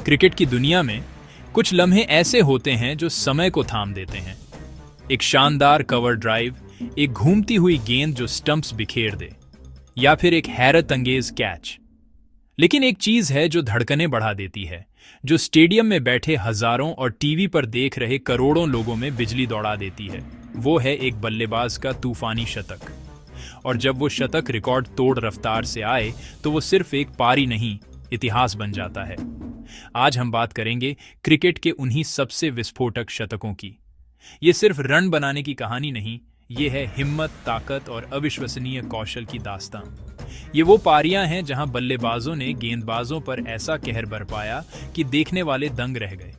Cricket की दुनिया में कुछ लम्हे ऐसे होते हैं जो समय को थाम देते हैं। एक शानदार कवर ड्राइव, एक घूमती हुई गेंद जो स्टंप्स बिखेर दे, या फिर एक हैरत अंगेज कैच। लेकिन एक चीज है जो धड़कनें बढ़ा देती है, जो स्टेडियम में बैठे हजारों और टीवी पर देख रहे करोड़ों लोगों में बिजली दौड़ा देती है। वो है एक बल्लेबाज का तूफानी शतक। और जब वो शतक रिकॉर्ड तोड़ रफ्तार से आए तो वो सिर्फ एक पारी नहीं, इतिहास बन जाता है। आज हम बात करेंगे क्रिकेट के उन्हीं सबसे विस्फोटक शतकों की। ये सिर्फ रन बनाने की कहानी नहीं, ये है हिम्मत, ताकत और अविश्वसनीय कौशल की दास्तान। ये वो पारियां हैं जहां बल्लेबाजों ने गेंदबाजों पर ऐसा कहर बरपाया कि देखने वाले दंग रह गए।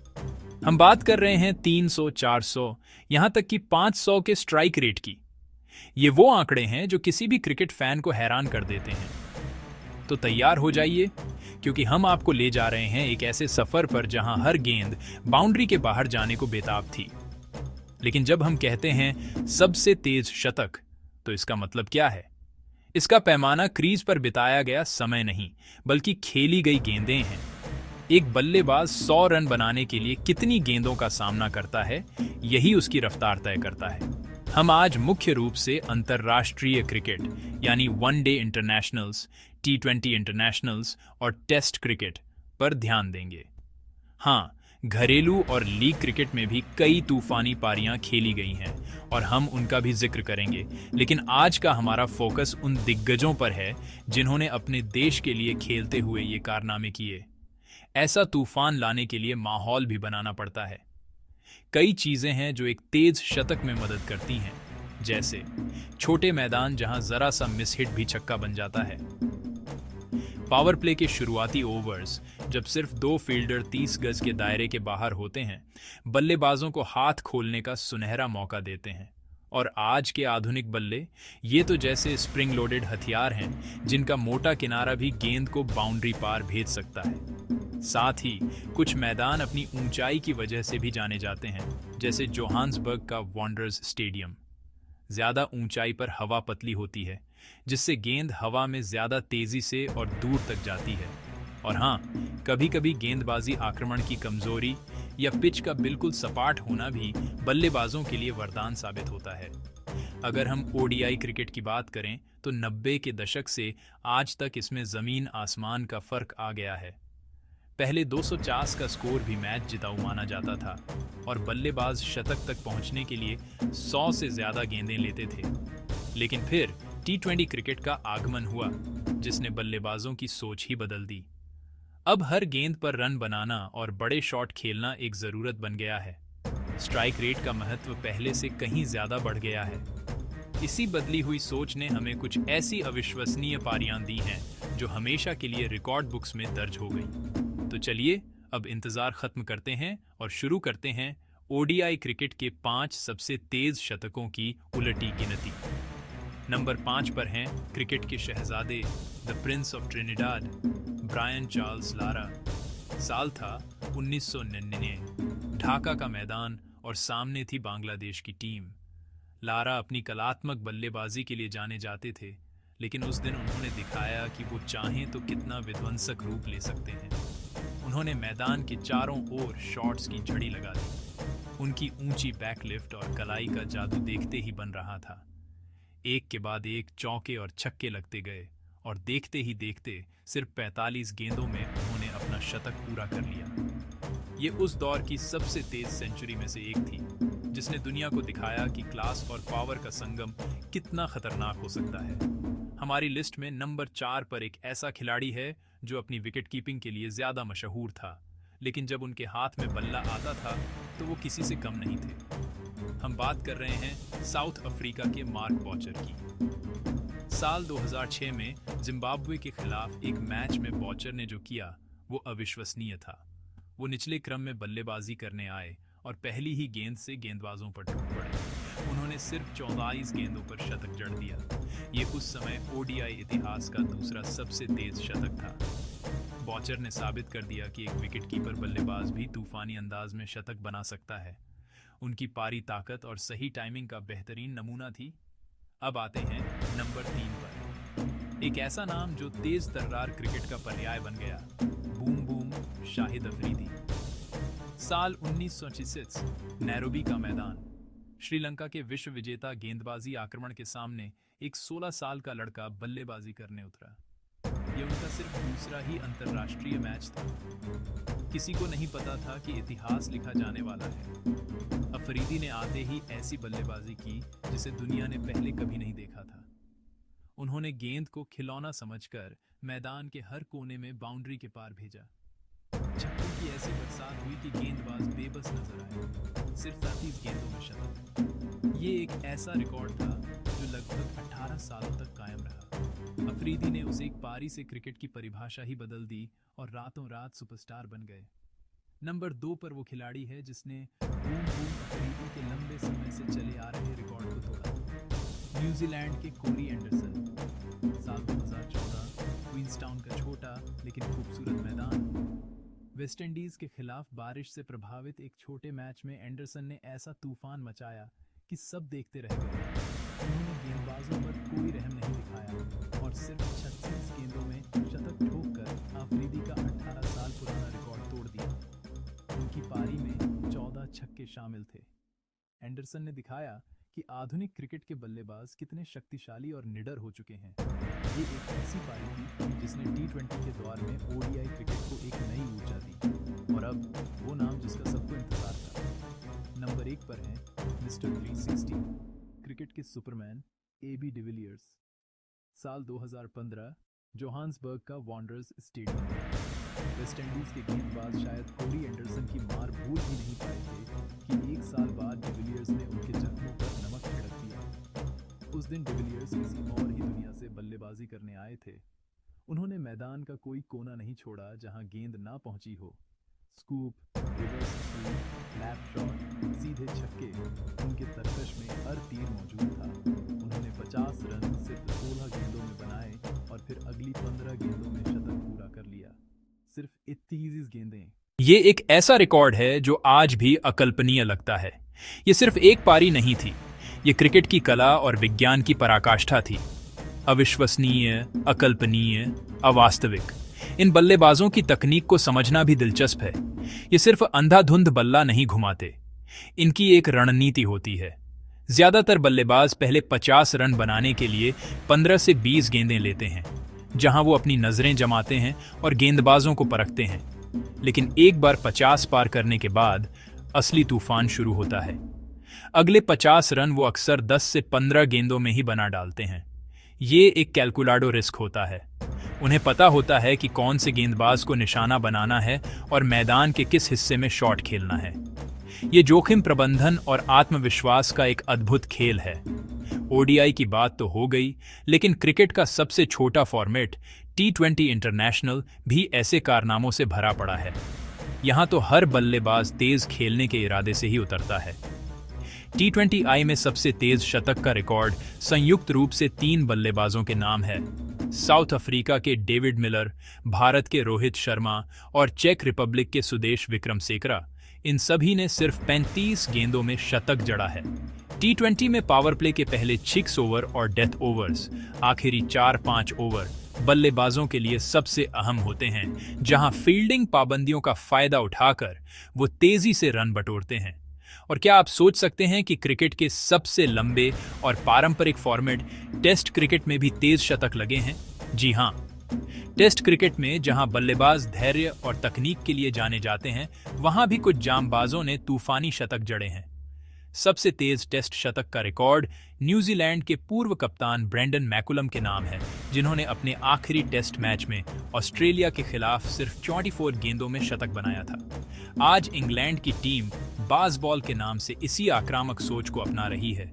हम बात कर रहे हैं 300, 400, यहां तक कि 500 के स्ट्राइक रेट की। ये वो आंकड़े हैं जो किसी भी क्रिकेट फैन को हैरान कर देते हैं। तो तैयार हो जाइए, क्योंकि हम आपको ले जा रहे हैं एक ऐसे सफर पर जहां हर गेंद बाउंड्री के बाहर जाने को बेताब थी। लेकिन जब हम कहते हैं सबसे तेज शतक, तो इसका मतलब क्या है? इसका पैमाना क्रीज पर बिताया गया समय नहीं, बल्कि खेली गई गेंदें हैं। एक बल्लेबाज 100 रन बनाने के लिए कितनी गेंदों का सामना करता है, यही उसकी रफ्तार तय करता है। हम आज मुख्य रूप से अंतर्राष्ट्रीय क्रिकेट यानी वनडे इंटरनेशनल्स, T20 इंटरनेशनल्स और टेस्ट क्रिकेट पर ध्यान देंगे। हाँ, घरेलू और लीग क्रिकेट में भी कई तूफानी पारियां खेली गई हैं और हम उनका भी जिक्र करेंगे। लेकिन आज का हमारा फोकस उन दिग्गजों पर है जिन्होंने अपने देश के लिए खेलते हुए ये कारनामे किए। ऐसा तूफान लाने के लिए माहौल भी बनाना पड़ता है। कई चीजें हैं जो एक तेज शतक में मदद करती हैं, जैसे छोटे मैदान जहां जरा सा मिसहिट भी छक्का बन जाता है, पावर प्ले के शुरुआती ओवर्स जब सिर्फ 2 फील्डर 30 गज के दायरे के बाहर होते हैं, बल्लेबाजों को हाथ खोलने का सुनहरा मौका देते हैं। और आज के आधुनिक बल्ले, ये तो जैसे स्प्रिंग लोडेड हथियार हैं जिनका मोटा किनारा भी गेंद को बाउंड्री पार भेज सकता है। साथ ही कुछ मैदान अपनी ऊंचाई की वजह से भी जाने जाते हैं, जैसे जोहान्सबर्ग का वॉन्डरर्स स्टेडियम। ज्यादा ऊंचाई पर हवा पतली होती है, जिससे गेंद हवा में ज्यादा तेजी से और दूर तक जाती है। और हाँ, कभी कभी गेंदबाजी आक्रमण की कमजोरी या पिच का बिल्कुल सपाट होना भी बल्लेबाजों के लिए वरदान साबित होता है। अगर हम ODI क्रिकेट की बात करें तो 90 के दशक से आज तक इसमें जमीन आसमान का फर्क आ गया है। पहले 250 का स्कोर भी मैच जिताऊ माना जाता था और बल्लेबाज शतक तक पहुंचने के लिए 100 से ज्यादा गेंदें लेते थे। लेकिन फिर T20 क्रिकेट का आगमन हुआ, जिसने बल्लेबाजों की सोच ही बदल दी। अब हर गेंद पर रन बनाना और बड़े शॉट खेलना एक जरूरत बन गया है। स्ट्राइक रेट का महत्व पहले से कहीं ज्यादा बढ़ गया है। इसी बदली हुई सोच ने हमें कुछ ऐसी अविश्वसनीय पारियां दी हैं जो हमेशा के लिए रिकॉर्ड बुक्स में दर्ज हो गई। तो चलिए अब इंतजार खत्म करते हैं और शुरू करते हैं ODI क्रिकेट के 5 सबसे तेज शतकों की उलटी गिनती। नंबर 5 पर हैं क्रिकेट के शहजादे, the prince of Trinidad, Brian Charles Lara. साल था 1999, ढाका का मैदान और सामने थी बांग्लादेश की टीम। लारा अपनी कलात्मक बल्लेबाजी के लिए जाने जाते थे, लेकिन उस दिन उन्होंने दिखाया कि वो चाहें तो कितना विध्वंसक रूप ले सकते हैं। उन्होंने मैदान के चारों ओर शॉट्स की झड़ी लगा दी। उनकी ऊंची बैकलिफ्ट और कलाई का जादू देखते ही बन रहा था। एक के बाद एक चौके और छक्के लगते गए और देखते ही देखते सिर्फ 45 गेंदों में उन्होंने अपना शतक पूरा कर लिया। ये उस दौर की सबसे तेज सेंचुरी में से एक थी, जिसने दुनिया को दिखाया कि क्लास और पावर का संगम कितना खतरनाक हो सकता है। हमारी लिस्ट में नंबर 4 पर एक ऐसा खिलाड़ी है जो अपनी विकेट कीपिंग के लिए ज्यादा मशहूर था, लेकिन जब उनके हाथ में बल्ला आता था तो वो किसी से कम नहीं थे। हम बात कर रहे हैं साउथ अफ्रीका के मार्क बॉचर की। साल 2006 में जिम्बाब्वे के खिलाफ एक मैच में बॉचर ने जो किया वो अविश्वसनीय था। वो निचले क्रम में बल्लेबाजी करने आए और पहली ही गेंद से गेंदबाजों पर टूट पड़े। उन्होंने सिर्फ 44 गेंदों पर शतक जड़ दिया। ये उस समय ODI इतिहास का दूसरा सबसे तेज शतक था। बॉचर ने साबित कर दिया कि एक विकेटकीपर बल्लेबाज भी तूफानी अंदाज में शतक बना सकता है। उनकी पारी ताकत और सही टाइमिंग का बेहतरीन नमूना थी। अब आते हैं नंबर 3 पर, एक ऐसा नाम जो तेज तर्रार क्रिकेट का पर्याय बन गया, बूम बूम शाहिद अफरीदी। साल 1936, नैरोबी का मैदान। श्रीलंका के विश्व विजेता गेंदबाजी आक्रमण के सामने एक 16 साल का लड़का बल्लेबाजी करने उतरा। यह उनका सिर्फ दूसरा ही अंतर्राष्ट्रीय मैच था। किसी को नहीं पता था कि इतिहास लिखा जाने वाला है। अफरीदी ने आते ही ऐसी बल्लेबाजी की जिसे दुनिया ने पहले कभी नहीं देखा था। उन्होंने गेंद को खिलौना समझकर मैदान के हर कोने में बाउंड्री के पार भेजा। छक्कों की ऐसी बरसात हुई कि गेंदबाज बेबस नजर आए। सिर्फ 37 गेंदों में शतक। ये एक ऐसा रिकॉर्ड था जो लगभग 18 सालों तक कायम रहा। अफरीदी ने उस एक पारी से क्रिकेट की परिभाषा ही बदल दी और रातों रात सुपरस्टार बन गए। नंबर 2 पर वो खिलाड़ी है जिसने बूम बूम अफरीदी के लंबे समय से चले आ रहे रिकॉर्ड को तोड़ा। न्यूजीलैंड के कोरी एंडरसन। साल 2014, क्वींसटाउन का छोटा लेकिन खूबसूरत मैदान। वेस्टइंडीज के खिलाफ बारिश से प्रभावित एक छोटे मैच में एंडरसन ने ऐसा तूफान मचाया कि सब देखते रह गए। उन्होंने गेंदबाजों पर कोई रहम नहीं दिखाया और सिर्फ 36 गेंदों में शतक ठोककर अफरीदी का 18 साल पुराना रिकॉर्ड तोड़ दिया। उनकी पारी में 14 छक्के शामिल थे। एंडरसन ने दिखाया कि आधुनिक क्रिकेट के बल्लेबाज कितने शक्तिशाली और निडर हो चुके हैं। ये एक ऐसी पारी थी जिसने T20 के दौर में ODI क्रिकेट को एक नई ऊर्जा दी। और अब वो नाम जिसका सबको इंतजार था। नंबर 1 पर है मिस्टर 360, क्रिकेट के सुपरमैन AB डिविलियर्स। साल 2015, जोहान्सबर्ग का वॉन्डरर्स स्टेडियम। वेस्टइंडीज के गेंदबाज शायद कोरी एंडरसन की मार भूल ही नहीं पाए थे कि एक साल बाद डिविलियर्स ने उनके जख्मों पर नमक छिड़क दिया। उस दिन डिविलियर्स किसी और ही दुनिया से बल्लेबाजी करने आए थे। उन्होंने मैदान का कोई कोना नहीं छोड़ा जहां गेंद ना पहुंची हो। Scoop, reverse sweep, lap shot, सीधे छक्के, उनके तरकश में हर तीर मौजूद था। उन्होंने 50 रन सिर्फ 16 गेंदों में बनाए और फिर अगली 15 गेंदों में शतक पूरा कर लिया। सिर्फ 31 गेंदें। ये एक ऐसा रिकॉर्ड है जो आज भी अकल्पनीय लगता है। ये सिर्फ एक पारी नहीं थी, ये क्रिकेट की कला और विज्ञान की पराकाष्ठा थी। अविश्वसनीय, अकल्पनीय, अवास्तविक। इन बल्लेबाजों की तकनीक को समझना भी दिलचस्प है। ये सिर्फ अंधाधुंध बल्ला नहीं घुमाते, इनकी एक रणनीति होती है। ज्यादातर बल्लेबाज पहले 50 रन बनाने के लिए 15 से 20 गेंदें लेते हैं, जहां वो अपनी नजरें जमाते हैं और गेंदबाजों को परखते हैं। लेकिन एक बार 50 पार करने के बाद असली तूफान शुरू होता है। अगले 50 रन वो अक्सर 10 से 15 गेंदों में ही बना डालते हैं। ये एक कैलकुलाडो रिस्क होता है। उन्हें पता होता है कि कौन से गेंदबाज को निशाना बनाना है और मैदान के किस हिस्से में शॉट खेलना है। ये जोखिम प्रबंधन और आत्मविश्वास का एक अद्भुत खेल है। ODI की बात तो हो गई, लेकिन क्रिकेट का सबसे छोटा फॉर्मेट T20 इंटरनेशनल भी ऐसे कारनामों से भरा पड़ा है। यहाँ तो हर बल्लेबाज तेज खेलने के इरादे से ही उतरता है। T20I में सबसे तेज शतक का रिकॉर्ड संयुक्त रूप से 3 बल्लेबाजों के नाम है। साउथ अफ्रीका के डेविड मिलर, भारत के रोहित शर्मा और चेक रिपब्लिक के सुदेश विक्रमसेकरा। इन सभी ने सिर्फ 35 गेंदों में शतक जड़ा है। T20 में पावर प्ले के पहले 6 ओवर और डेथ ओवर्स, आखिरी 4-5 ओवर बल्लेबाजों के लिए सबसे अहम होते हैं, जहां फील्डिंग पाबंदियों का फायदा उठाकर वो तेजी से रन बटोरते हैं। और क्या आप सोच सकते हैं कि क्रिकेट के सबसे लंबे और पारंपरिक फॉर्मेट टेस्ट क्रिकेट में भी तेज शतक लगे हैं? जी हां, टेस्ट क्रिकेट में जहां बल्लेबाज धैर्य और तकनीक के लिए जाने जाते हैं, वहां भी कुछ जांबाजों ने तूफानी शतक जड़े हैं। सबसे तेज टेस्ट शतक का रिकॉर्ड न्यूजीलैंड के पूर्व कप्तान ब्रेंडन मैकुलम के नाम है, जिन्होंने अपने आखिरी टेस्ट मैच में ऑस्ट्रेलिया के खिलाफ सिर्फ 24 गेंदों में शतक बनाया था। आज इंग्लैंड की टीम बाज़बॉल के नाम से इसी आक्रामक सोच को अपना रही है,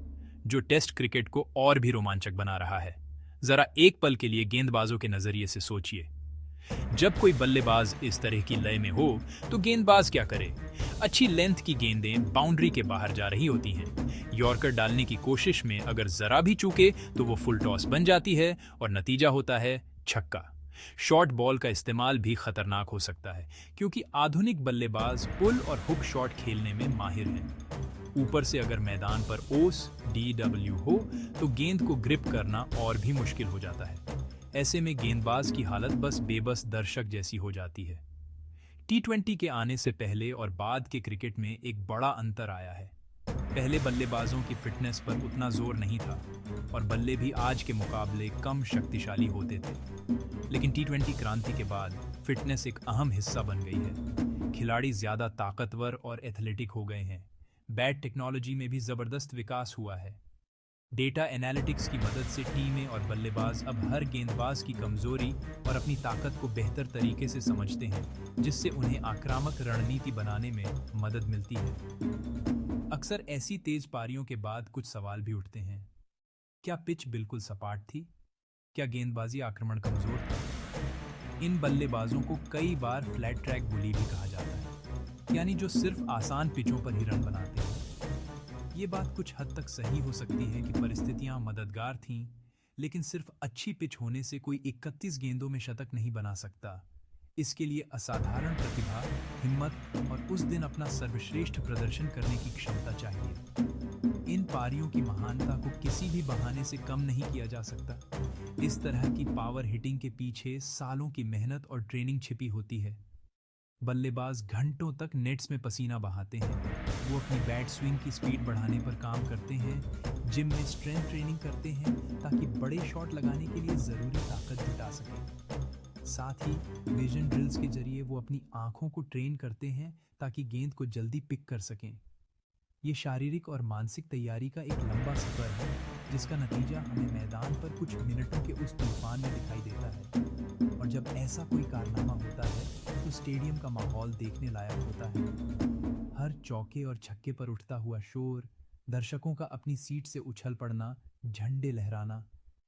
जो टेस्ट क्रिकेट को और भी रोमांचक बना रहा है। जरा एक पल के लिए गेंदबाजों के नजरिए से सोचिए। जब कोई बल्लेबाज इस तरह की लय में हो तो गेंदबाज क्या करे? अच्छी लेंथ की गेंदें बाउंड्री के बाहर जा रही होती हैं। यॉर्कर डालने की कोशिश में अगर जरा भी चूके तो वो फुल टॉस बन जाती है और नतीजा होता है छक्का। शॉर्ट बॉल का इस्तेमाल भी खतरनाक हो सकता है, क्योंकि आधुनिक बल्लेबाज पुल और हुक शॉट खेलने में माहिर हैं। ऊपर से अगर मैदान पर ओस DW हो तो गेंद को ग्रिप करना और भी मुश्किल हो जाता है। ऐसे में गेंदबाज की हालत बस बेबस दर्शक जैसी हो जाती है। टी20 के आने से पहले और बाद के क्रिकेट में एक बड़ा अंतर आया है। पहले बल्लेबाजों की फिटनेस पर उतना जोर नहीं था और बल्ले भी आज के मुकाबले कम शक्तिशाली होते थे। लेकिन टी20 क्रांति के बाद फिटनेस एक अहम हिस्सा बन गई है। खिलाड़ी ज्यादा ताकतवर और एथलेटिक हो गए हैं। बैट टेक्नोलॉजी में भी जबरदस्त विकास हुआ है। डेटा एनालिटिक्स की मदद से टीमें और बल्लेबाज अब हर गेंदबाज की कमजोरी और अपनी ताकत को बेहतर तरीके से समझते हैं, जिससे उन्हें आक्रामक रणनीति बनाने में मदद मिलती है। अक्सर ऐसी तेज पारियों के बाद कुछ सवाल भी उठते हैं। क्या पिच बिल्कुल सपाट थी? क्या गेंदबाजी आक्रमण कमजोर था? इन बल्लेबाजों को कई बार फ्लैट ट्रैक बुली भी कहा जाता है, यानी जो सिर्फ आसान पिचों पर ही रन बनाते हैं। ये बात कुछ हद तक सही हो सकती है कि परिस्थितियां मददगार थीं, लेकिन सिर्फ अच्छी पिच होने से कोई 31 गेंदों में शतक नहीं बना सकता। इसके लिए असाधारण प्रतिभा, हिम्मत और उस दिन अपना सर्वश्रेष्ठ प्रदर्शन करने की क्षमता चाहिए। इन पारियों की महानता को किसी भी बहाने से कम नहीं किया जा सकता। इस तरह की पावर हिटिंग के पीछे सालों की मेहनत और ट्रेनिंग छिपी होती है। बल्लेबाज घंटों तक नेट्स में पसीना बहाते हैं। वो अपनी बैट स्विंग की स्पीड बढ़ाने पर काम करते हैं, जिम में स्ट्रेंथ ट्रेनिंग करते हैं ताकि बड़े शॉट लगाने के लिए ज़रूरी ताकत जुटा सकें। साथ ही विजन ड्रिल्स के जरिए वो अपनी आंखों को ट्रेन करते हैं ताकि गेंद को जल्दी पिक कर सकें। ये शारीरिक और मानसिक तैयारी का एक लंबा सफर है, जिसका नतीजा हमें मैदान पर कुछ मिनटों के उस तूफान में दिखाई देता है। और जब ऐसा कोई कारनामा होता है तो स्टेडियम का माहौल देखने लायक होता है। हर चौके और छक्के पर उठता हुआ शोर, दर्शकों का अपनी सीट से उछल पड़ना, झंडे लहराना,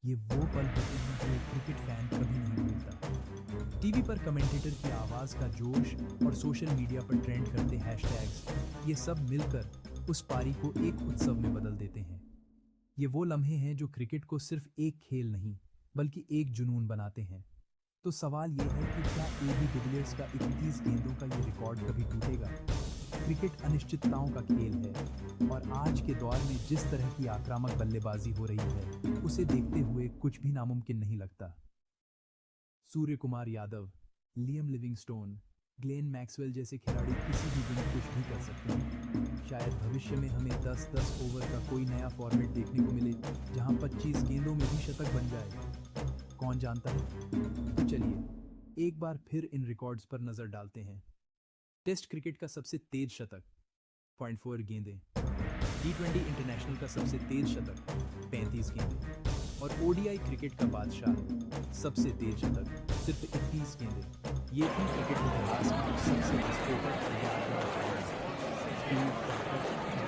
ये वो पल होते हैं जो एक क्रिकेट फैन कभी नहीं भूलता। टीवी पर कमेंटेटर की आवाज़ का जोश और सोशल मीडिया पर ट्रेंड करते हैशटैग्स, ये सब मिलकर उस पारी को एक उत्सव में बदल देते हैं। ये वो लम्हे हैं जो क्रिकेट को सिर्फ एक खेल नहीं बल्कि एक जुनून बनाते हैं। तो सवाल ये है कि क्या एबी डिविलियर्स का 31 गेंदों का ये रिकॉर्ड कभी टूटेगा? क्रिकेट अनिश्चितताओं का खेल है और आज के दौर में जिस तरह की आक्रामक बल्लेबाजी हो रही है, उसे देखते हुए कुछ भी नामुमकिन नहीं लगता। Surya Kumar Yadav, Liam Livingstone, Glenn Maxwell जैसे खिलाड़ी किसी भी दिन कुछ भी कर सकते हैं। शायद भविष्य में हमें 10-10 ओवर का कोई नया फॉर्मेट देखने को मिले, जहां 25 गेंदों में भी शतक बन जाए। कौन जानता है? तो चलिए एक बार फिर इन रिकॉर्ड्स पर नजर डालते हैं। टेस्ट क्रिकेट का सबसे तेज शतक 0.4 गेंदें, टी20 इंटरनेशनल का सबसे तेज शतक 35 गेंदें और ओडीआई क्रिकेट का बादशाह सबसे तेज शतक सिर्फ 31 गेंदें। ये भी क्रिकेट इतिहास में सबसे विस्फोटक और यादगार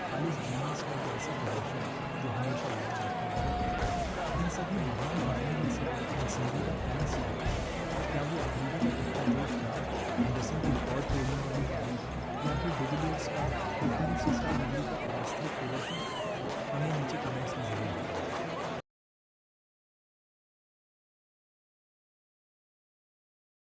खालिश जीनियस का एक ऐसा प्रदर्शन जो हमेशा याद रखा है। इन सभी महान बारियों में से पसंदीदा कौन सी है? क्या वो अफ्रीका का कितना जोश था, एंडरसन की रिकॉर्ड तोड़ने वाली पारी, या फिर डिविलियर्स का 15 से स्टार का वास्तविक प्रदर्शन? हमें